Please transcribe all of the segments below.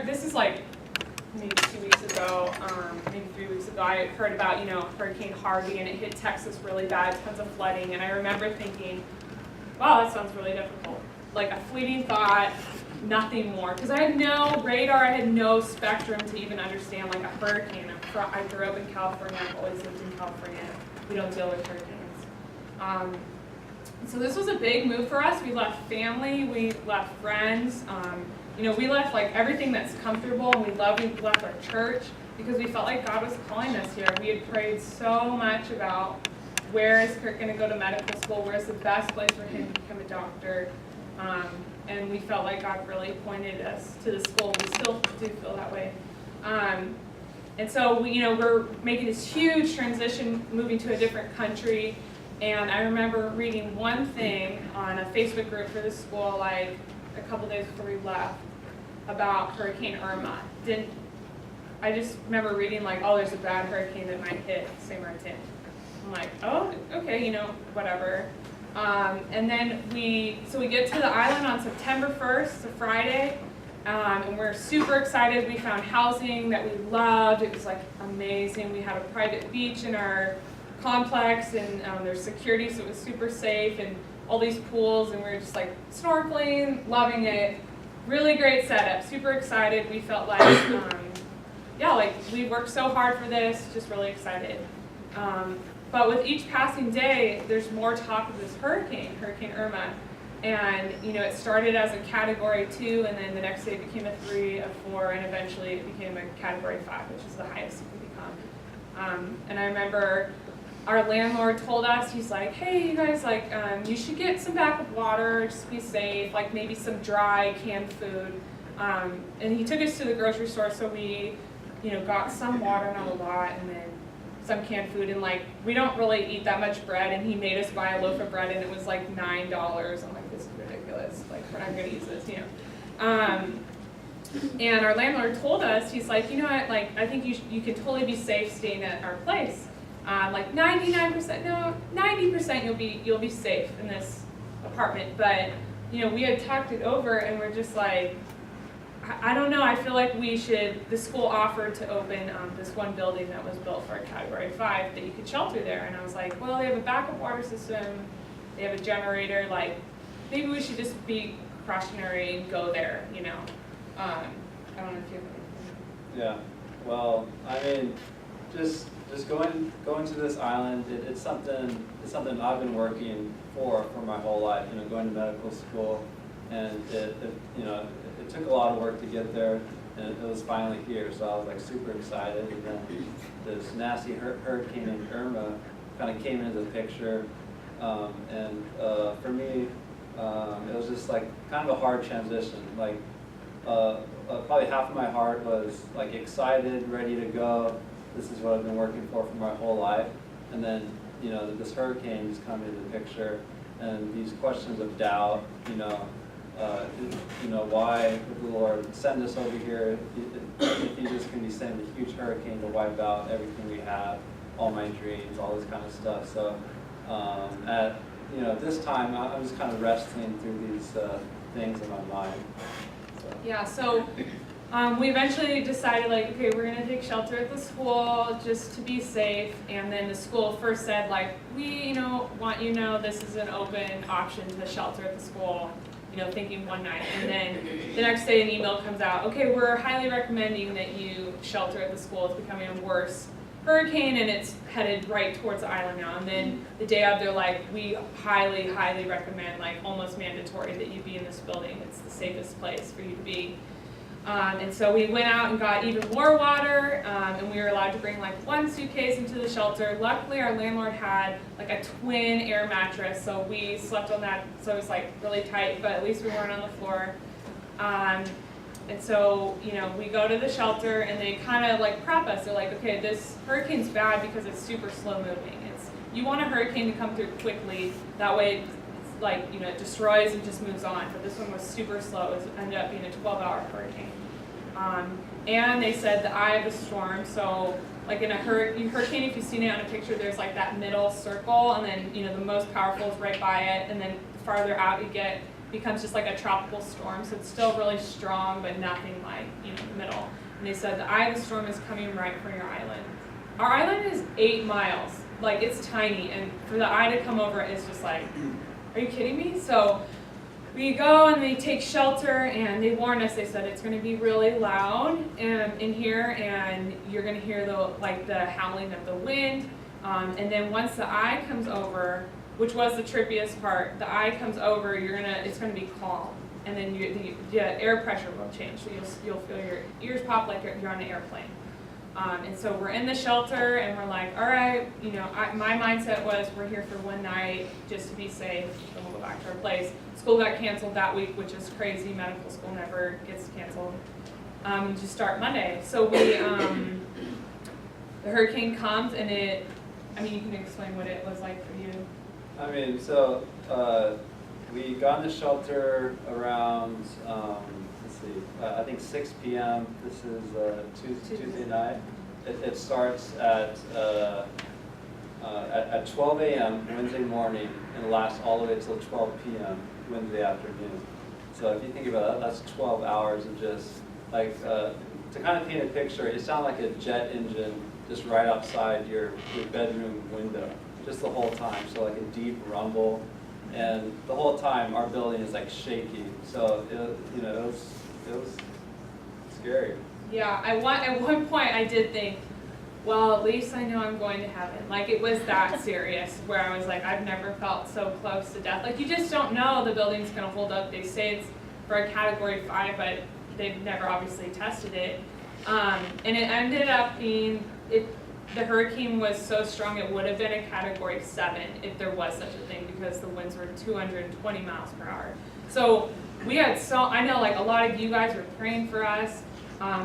this is like maybe 2 weeks ago, maybe 3 weeks ago, I heard about, Hurricane Harvey, and it hit Texas really bad, tons of flooding, and I remember thinking, wow, that sounds really difficult. Like a fleeting thought, nothing more. Because I had no radar, I had no spectrum to even understand like a hurricane. I grew up in California, I've always lived in California. We don't deal with hurricanes. So this was a big move for us. We left family, we left friends. We left like everything that's comfortable, and we left our church because we felt like God was calling us here. We had prayed so much about where is Kurt going to go to medical school, where's the best place for him to become a doctor, and we felt like God really pointed us to the school. We still do feel that way. And so we're making this huge transition, moving to a different country, and I remember reading one thing on a Facebook group for the school like a couple days before we left about Hurricane Irma. I just remember reading like, oh, there's a bad hurricane that might hit St. Martin. I'm like, oh, okay, whatever. And then we get to the island on September 1st, it's a Friday, and we're super excited. We found housing that we loved. It was like amazing. We had a private beach in our complex, and there's security, so it was super safe, and all these pools, and we were just like snorkeling, loving it. Really great setup, super excited. We felt like, like we worked so hard for this, just really excited. But with each passing day, there's more talk of this Hurricane Irma. And it started as a Category 2, and then the next day it became a 3, a 4, and eventually it became a Category 5, which is the highest it can become. And I remember our landlord told us, he's like, hey, you guys, you should get some backup water, just be safe, like maybe some dry canned food. And he took us to the grocery store, so we, got some water, not a lot, and then some canned food, and we don't really eat that much bread, and he made us buy a loaf of bread, and it was like $9. I'm like, this is ridiculous, we're not gonna use this, And our landlord told us, he's like, what, I think you can totally be safe staying at our place. 99%, no, 90% you'll be safe in this apartment. But we had talked it over, and we're just like, I don't know. I feel like the school offered to open this one building that was built for a Category 5 that you could shelter there. And I was like, well, they have a backup water system, they have a generator. Maybe we should just be precautionary and go there. I don't know if you have anything. Yeah. Well, I mean, just going to this island, it's something I've been working for my whole life. Going to medical school, and it took a lot of work to get there, and it was finally here. So I was super excited. And then this nasty hurricane named Irma kind of came into the picture, and for me, it was just kind of a hard transition. Probably half of my heart was excited, ready to go. This is what I've been working for my whole life. And then, this hurricane just come into the picture, and these questions of doubt, why would the Lord send us over here if He just can be sending a huge hurricane to wipe out everything we have, all my dreams, all this kind of stuff. So at this time, I was kind of wrestling through these things in my mind. So. Yeah. So. We eventually decided, okay, we're going to take shelter at the school just to be safe. And then the school first said, we, want this is an open option to shelter at the school, thinking one night. And then the next day an email comes out, okay, we're highly recommending that you shelter at the school. It's becoming a worse hurricane, and it's headed right towards the island now. And then the day of, they're like, we highly, highly recommend, almost mandatory that you be in this building. It's the safest place for you to be. And so we went out and got even more water, and we were allowed to bring one suitcase into the shelter. Luckily, our landlord had a twin air mattress, so we slept on that. So it was really tight, but at least we weren't on the floor. And so we go to the shelter, and they kind of prep us. They're like, okay, this hurricane's bad because it's super slow moving. You want a hurricane to come through quickly. That way, it destroys and just moves on. But this one was super slow. It ended up being a 12-hour hurricane. And they said the eye of the storm. So, in a hurricane, if you've seen it on a picture, there's that middle circle, and then the most powerful is right by it, and then the farther out you get, becomes just like a tropical storm. So it's still really strong, but nothing like, the middle. And they said the eye of the storm is coming right for your island. Our island is 8 miles. Like, it's tiny, and for the eye to come over, it's just like, are you kidding me? So we go and we take shelter, and they warned us. They said it's going to be really loud in here, and you're going to hear the howling of the wind. And then once the eye comes over, which was the trippiest part, the eye comes over, it's going to be calm, and then the air pressure will change. So you'll feel your ears pop like you're on an airplane. And so we're in the shelter, and we're like, all right, my mindset was we're here for one night just to be safe, then we'll go back to our place. School got canceled that week, which is crazy. Medical school never gets canceled. Just start Monday. So we, the hurricane comes, and you can explain what it was like for you. So we got in the shelter around, I think 6 p.m. This is Tuesday night. It starts at 12 a.m. Wednesday morning and lasts all the way till 12 p.m. Wednesday afternoon. So if you think about that, that's 12 hours of just like, to kind of paint a picture, it sounded like a jet engine just right outside your bedroom window, just the whole time. So like a deep rumble, and the whole time our building is like shaking. So it was scary. Yeah, at one point I did think, well, at least I know I'm going to heaven. Like, it was that serious, where I was like, I've never felt so close to death. Like, you just don't know the building's going to hold up. They say it's for a Category 5, but they've never obviously tested it. And it ended up being, the hurricane was so strong it would have been a Category 7 if there was such a thing, because the winds were 220 miles per hour. So we had I know like a lot of you guys were praying for us.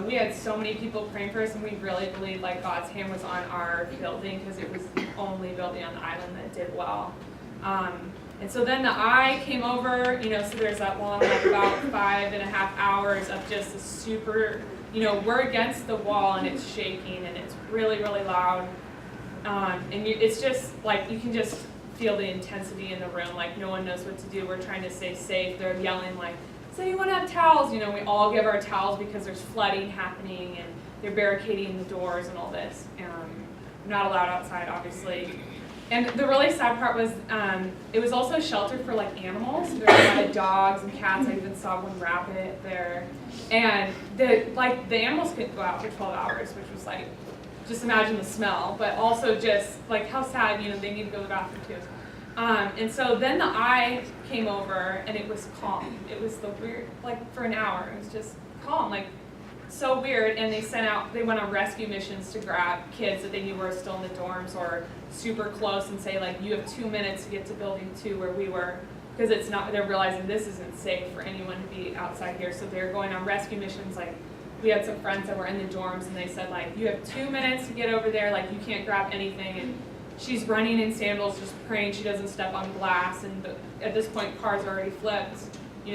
We had so many people praying for us, and we really believed like God's hand was on our building, because it was the only building on the island that did well. And so then the eye came over, so there's that long, like about 5.5 hours of just a super, we're against the wall, and it's shaking, and it's really, really loud. It's just like, you can just feel the intensity in the room, like no one knows what to do. We're trying to stay safe. They're yelling like, so you want to have towels? We all give our towels because there's flooding happening, and they're barricading the doors and all this. We're not allowed outside, obviously. And the really sad part was, it was also a shelter for like animals. There were a lot of dogs and cats. I even saw one rabbit there. And the animals couldn't go out for 12 hours, which was like, just imagine the smell, but also just like how sad, they need to go to the bathroom too. And so then the eye came over, and it was calm. It was the weird, like for an hour, it was just calm, like so weird. And they went on rescue missions to grab kids that they knew were still in the dorms or super close, and say like, you have 2 minutes to get to building 2 where we were, because they're realizing this isn't safe for anyone to be outside here. So they're going on rescue missions. Like, we had some friends that were in the dorms, and they said like, you have 2 minutes to get over there, like you can't grab anything. And she's running in sandals, just praying she doesn't step on glass. And at this point, cars are already flipped.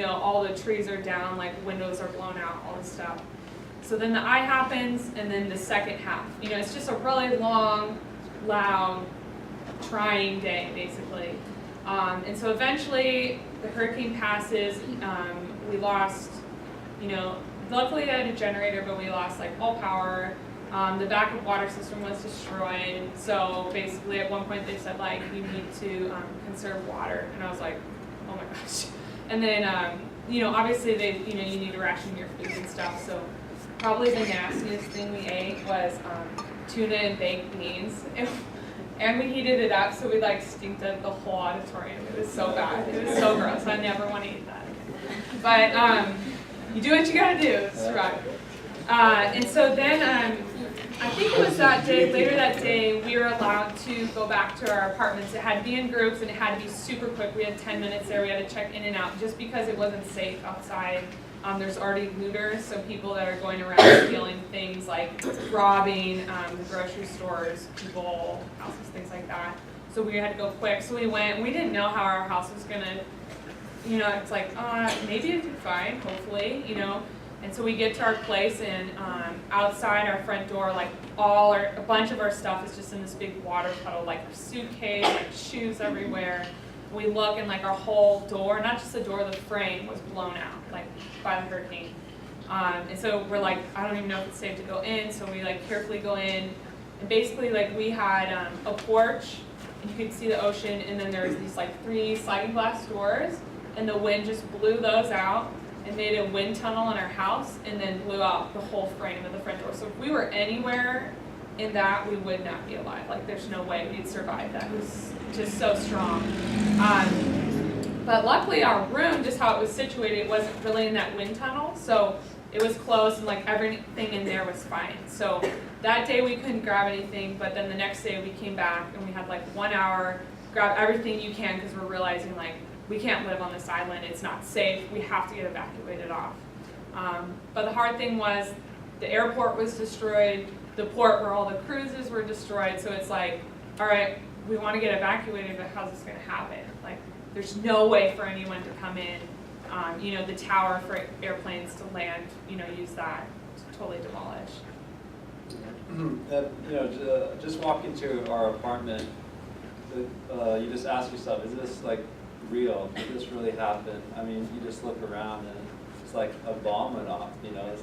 All the trees are down, like windows are blown out, all this stuff. So then the eye happens, and then the second half. It's just a really long, loud, trying day, basically. And so eventually, the hurricane passes. We lost, luckily I had a generator, but we lost like all power. The backup water system was destroyed. So basically, at one point they said like, you need to conserve water, and I was like, oh my gosh. And then obviously you need to ration your food and stuff. So probably the nastiest thing we ate was tuna and baked beans, and we heated it up, so we like stinked up the whole auditorium. It was so bad. It was so gross. I never want to eat that again. But you do what you gotta do to survive. And so then I think it was later that day, we were allowed to go back to our apartments. It had to be in groups, and it had to be super quick. We had 10 minutes there. We had to check in and out, just because it wasn't safe outside. There's already looters, so people that are going around stealing things, like robbing the grocery stores, people, houses, things like that. So we had to go quick. So we went, and we didn't know how our house was gonna, it's like, maybe it'd be fine, hopefully, And so we get to our place, and outside our front door, like a bunch of our stuff is just in this big water puddle, like our suitcase, like shoes everywhere. We look and like our whole door, not just the door, the frame was blown out like by the hurricane. And so we're like, I don't even know if it's safe to go in, so we like carefully go in. And basically like we had a porch, and you could see the ocean, and then there was these like 3 sliding glass doors, and the wind just blew those out and made a wind tunnel in our house, and then blew out the whole frame of the front door. So if we were anywhere in that, we would not be alive. Like there's no way we'd survive that. It was just so strong. But luckily our room, just how it was situated, it wasn't really in that wind tunnel, so it was closed and like everything in there was fine. So that day we couldn't grab anything, but then the next day we came back and we had like 1 hour, grab everything you can, because we're realizing like we can't live on this island, it's not safe, we have to get evacuated off. But the hard thing was the airport was destroyed, the port where all the cruises were destroyed, so it's like, all right, we want to get evacuated, but how's this going to happen? Like, there's no way for anyone to come in. You know, the tower for airplanes to land, you know, use that to totally demolish. You know, just walking to our apartment, you just ask yourself, is this like real? Did this really happen? I mean, you just look around and it's like a bomb went off, you know, it's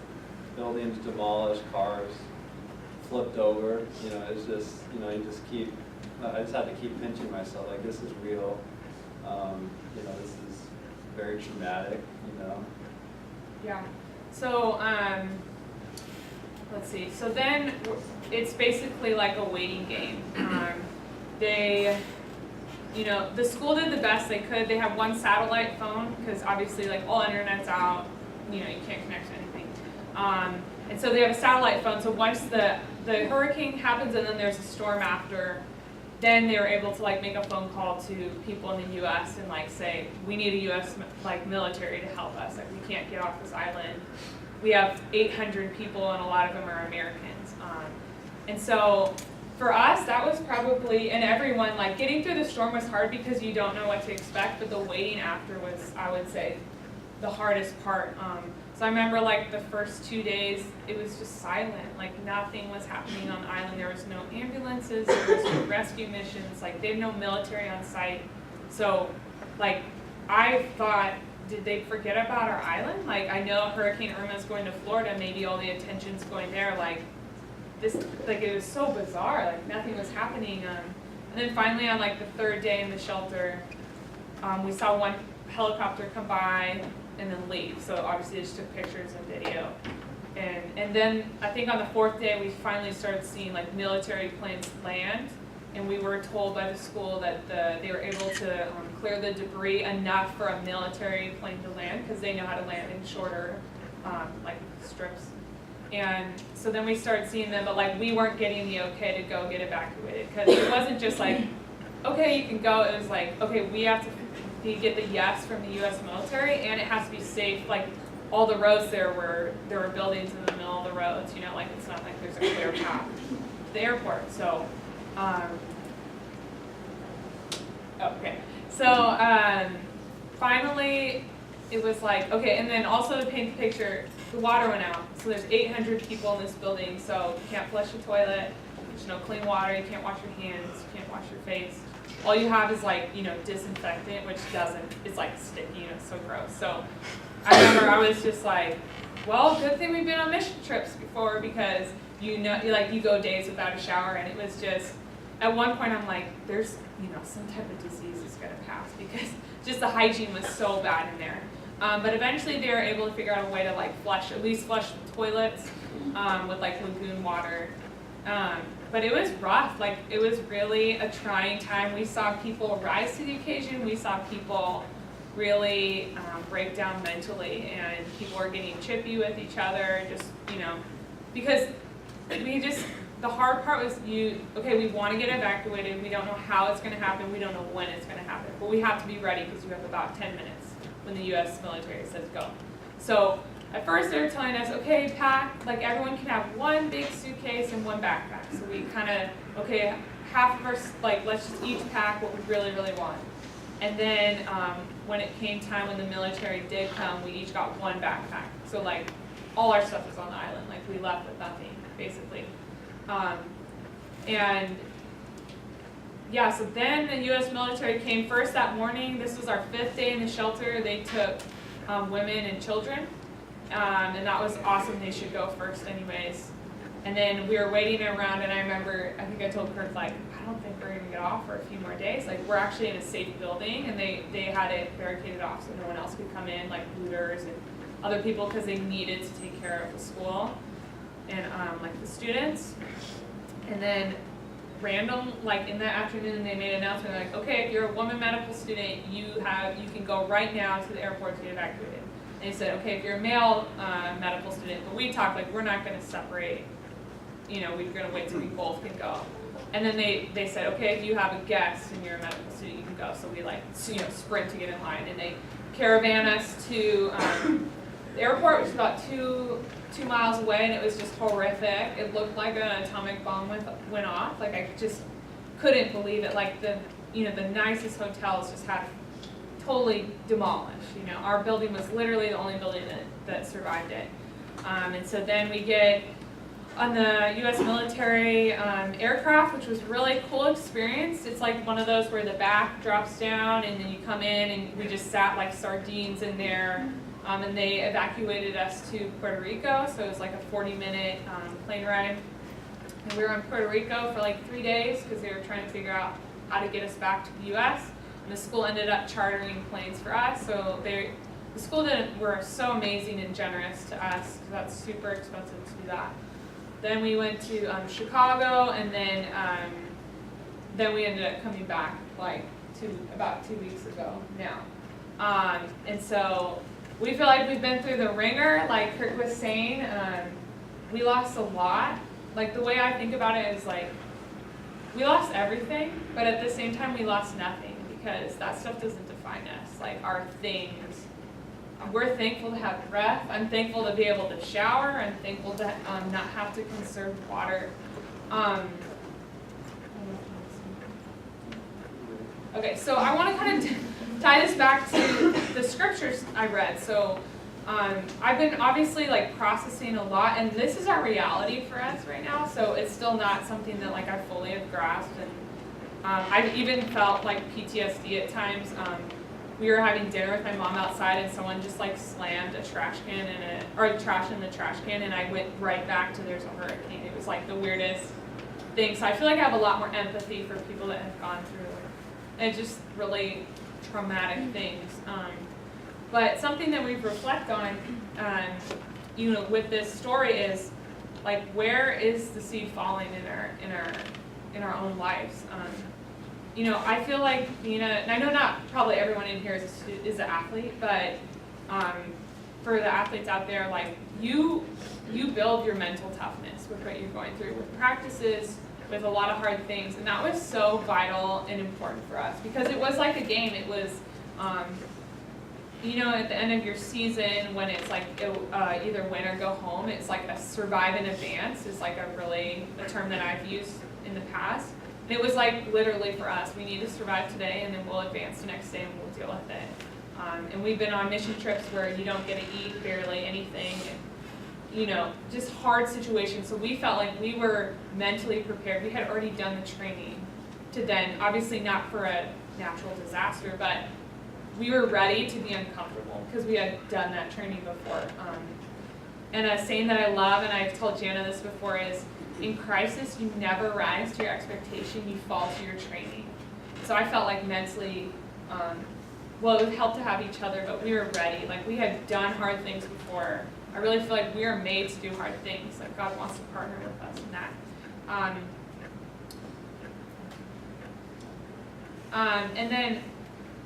buildings demolished, cars flipped over, you know, it's just, you know, you just keep, I just had to keep pinching myself, like this is real, you know, this is very traumatic, you know. Yeah, so let's see, so then it's basically like a waiting game. They, you know, the school did the best they could. They have one satellite phone, because obviously like all internet's out, you know, you can't connect to anything. And so they have a satellite phone, so once the hurricane happens and then there's a storm after, then they were able to like make a phone call to people in the US and like say, we need a US like military to help us, like we can't get off this island. We have 800 people and a lot of them are Americans. And so for us, that was probably, and everyone, like getting through the storm was hard because you don't know what to expect, but the waiting after was, I would say, the hardest part. So I remember like the first 2 days, it was just silent, like nothing was happening on the island. There was no ambulances, there was no rescue missions, like they have no military on site. So like I thought, did they forget about our island? Like I know Hurricane Irma is going to Florida, maybe all the attention's going there, like this, like it was so bizarre, like nothing was happening. And then finally on like the 3rd day in the shelter, we saw one helicopter come by and then leave. So obviously they just took pictures and video. And then I think on the 4th day we finally started seeing like military planes land, and we were told by the school that they were able to clear the debris enough for a military plane to land, because they know how to land in shorter like strips. And so then we started seeing them, but like we weren't getting the okay to go get evacuated, because it wasn't just like, okay, you can go. It was like, okay, we have to get the yes from the U.S. military, and it has to be safe. Like all the roads there were buildings in the middle of the roads, you know, like it's not like there's a clear path to the airport. So, okay, so finally it was like, okay, and then also to paint the picture, the water went out. So there's 800 people in this building, so you can't flush your toilet, there's no clean water, you can't wash your hands, you can't wash your face. All you have is like, you know, disinfectant, which doesn't, it's like sticky, you know, so gross. So I remember I was just like, well, good thing we've been on mission trips before, because you know, you go days without a shower, and it was just, at one point I'm like, there's, you know, some type of disease is gonna pass, because just the hygiene was so bad in there. But eventually they were able to figure out a way to like at least flush the toilets with like lagoon water. But it was rough, like it was really a trying time. We saw people rise to the occasion, we saw people really break down mentally, and people were getting chippy with each other, just, you know, because the hard part was okay, we want to get evacuated, we don't know how it's going to happen, we don't know when it's going to happen, but we have to be ready because you have about 10 minutes when the U.S. military says go. So at first they were telling us, okay, pack, like everyone can have one big suitcase and one backpack. So we kind of, okay, half of our, like let's just each pack what we really, really want. And then when it came time when the military did come, we each got one backpack. So like all our stuff was on the island, like we left with nothing, basically. And yeah, so then the U.S. military came first that morning. This was our 5th day in the shelter. They took women and children, and that was awesome. They should go first anyways. And then we were waiting around, and I remember, I think I told Kirk, like, I don't think we're going to get off for a few more days. Like, we're actually in a safe building, and they had it barricaded off so no one else could come in, like looters and other people, because they needed to take care of the school and like the students. And then random, like in that afternoon, they made an announcement like, okay, if you're a woman medical student, you can go right now to the airport to get evacuated. And they said, okay, if you're a male medical student, but we talked like we're not going to separate, you know, we're going to wait till we both can go. And then they said, okay, if you have a guest and you're a medical student, you can go. So we like, you know, sprint to get in line, and they caravan us to the airport, which was about two miles away, and it was just horrific. It looked like an atomic bomb went off. Like, I just couldn't believe it. Like, the nicest hotels just had totally demolished. You know, our building was literally the only building that survived it. And so then we get on the U.S. military aircraft, which was a really cool experience. It's like one of those where the back drops down, and then you come in, and we just sat like sardines in there. And they evacuated us to Puerto Rico, so it was like a 40-minute plane ride. And we were in Puerto Rico for like 3 days because they were trying to figure out how to get us back to the U.S. And the school ended up chartering planes for us. So the school were so amazing and generous to us, because that's super expensive to do that. Then we went to Chicago, and then we ended up coming back like about 2 weeks ago now. And so we feel like we've been through the ringer, like Kirk was saying. We lost a lot. Like, the way I think about it is like, we lost everything, but at the same time we lost nothing, because that stuff doesn't define us. Like, our things, we're thankful to have breath. I'm thankful to be able to shower. I'm thankful to not have to conserve water. Okay, so I want to kind of tie this back to the scriptures I read. So I've been obviously like processing a lot, and this is our reality for us right now. So it's still not something that like I fully have grasped, and I've even felt like PTSD at times. We were having dinner with my mom outside, and someone just like slammed a trash can trash in the trash can, and I went right back to there's a hurricane. It was like the weirdest thing. So I feel like I have a lot more empathy for people that have gone through and just really traumatic things. But something that we reflect on, you know, with this story is like, where is the seed falling in our own lives? You know, I feel like and I know not probably everyone in here is an athlete, but for the athletes out there, like you build your mental toughness with what you're going through, with practices, with a lot of hard things, and that was so vital and important for us, because it was like a game. It was, you know, at the end of your season, when it's like either win or go home, it's like a survive and advance is like a term that I've used in the past. And it was like literally for us, we need to survive today, and then we'll advance the next day and we'll deal with it. And we've been on mission trips where you don't get to eat barely anything, and, you know, just hard situations. So we felt like we were mentally prepared. We had already done the training to then, obviously not for a natural disaster, but we were ready to be uncomfortable because we had done that training before. And a saying that I love, and I've told Jana this before, is in crisis, you never rise to your expectation, you fall to your training. So I felt like mentally, well, it would help to have each other, but we were ready. Like, we had done hard things before. I really feel like we are made to do hard things. Like, God wants to partner with us in that. And then,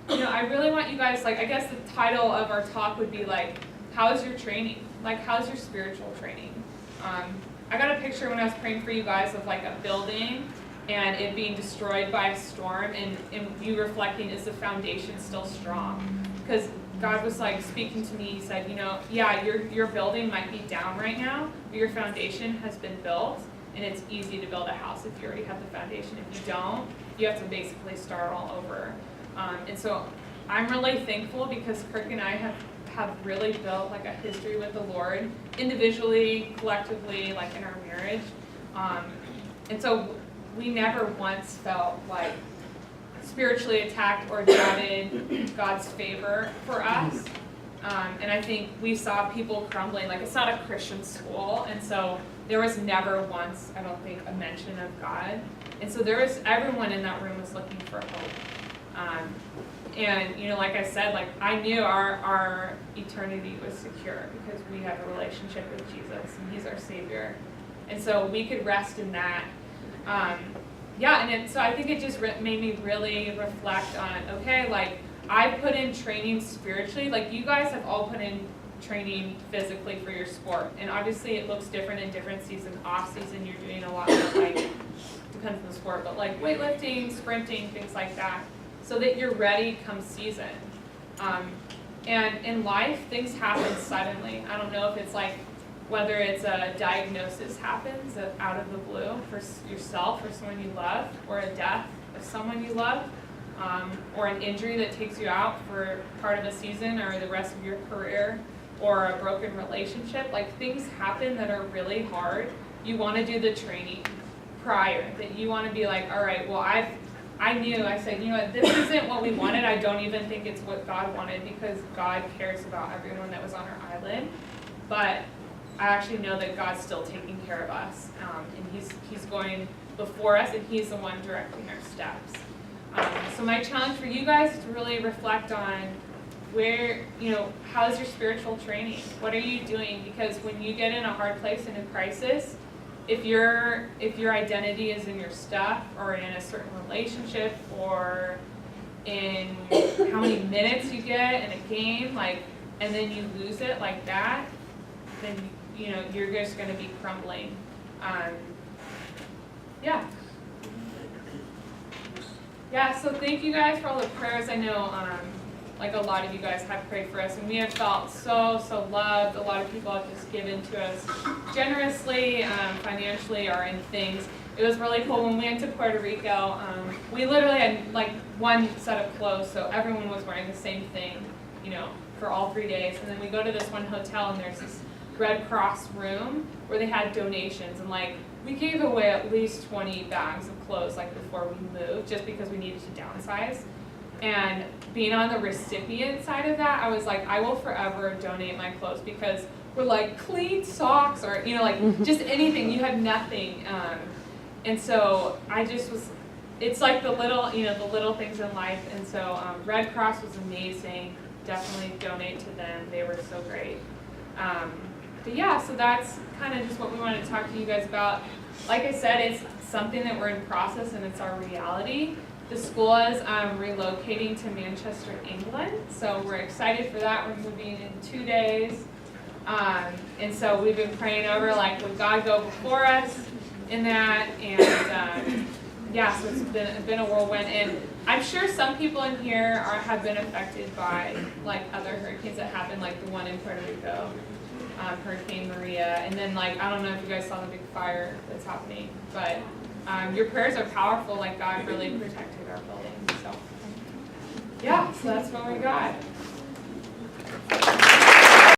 you know, I really want you guys, like, I guess the title of our talk would be like, how's your training? Like, how's your spiritual training? I got a picture when I was praying for you guys of like a building and it being destroyed by a storm, and you reflecting, is the foundation still strong? Because God was like speaking to me. He said, you know, yeah, your building might be down right now, but your foundation has been built, and it's easy to build a house if you already have the foundation. If you don't, you have to basically start all over. And so I'm really thankful, because Kirk and I have really built like a history with the Lord, individually, collectively, like in our marriage. And so we never once felt like spiritually attacked or doubted God's favor for us. And I think we saw people crumbling. Like, it's not a Christian school, and so there was never once, I don't think, a mention of God. And so everyone in that room was looking for hope. And, you know, like I said, like, I knew our eternity was secure because we have a relationship with Jesus, and he's our Savior. And so we could rest in that. So I think it just made me really reflect on, okay, like, I put in training spiritually. Like, you guys have all put in training physically for your sport. And obviously it looks different in different seasons. Off season, you're doing a lot more, like, depends on the sport, but like weightlifting, sprinting, things like that, so that you're ready come season. And in life, things happen suddenly. I don't know if it's like, whether it's a diagnosis happens out of the blue for yourself or someone you love, or a death of someone you love, or an injury that takes you out for part of a season or the rest of your career, or a broken relationship. Like, things happen that are really hard. You want to do the training prior, that you want to be like, all right, well, I said, you know what, this isn't what we wanted. I don't even think it's what God wanted, because God cares about everyone that was on our island. But I actually know that God's still taking care of us, and he's going before us, and he's the one directing our steps. So my challenge for you guys is to really reflect on where, you know, how's your spiritual training? What are you doing? Because when you get in a hard place and a crisis, if your identity is in your stuff, or in a certain relationship, or in how many minutes you get in a game, like, and then you lose it like that, then, you know, you're just going to be crumbling. So thank you guys for all the prayers. I know, like, a lot of you guys have prayed for us, and we have felt so loved. A lot of people have just given to us generously, financially, or in things. It was really cool when we went to Puerto Rico. We literally had like one set of clothes, so everyone was wearing the same thing, you know, for all 3 days. And then we go to this one hotel, and there's this Red Cross room where they had donations, and like, we gave away at least 20 bags of clothes, like, before we moved, just because we needed to downsize. And being on the recipient side of that, I was like, I will forever donate my clothes, because we're like, clean socks, or, you know, like, just anything. You have nothing. And so I just was, it's like the little, you know, the little things in life. And so Red Cross was amazing. Definitely donate to them. They were so great. So that's kind of just what we wanted to talk to you guys about. Like I said, it's something that we're in process, and it's our reality. The school is relocating to Manchester, England, so we're excited for that. We're moving in 2 days, and so we've been praying over, like, would God go before us in that, and so it's been a whirlwind. And I'm sure some people in here have been affected by, like, other hurricanes that happened, like the one in Puerto Rico, Hurricane Maria, and then, like, I don't know if you guys saw the big fire that's happening, but your prayers are powerful. Like, God really protected our building. So that's what we got.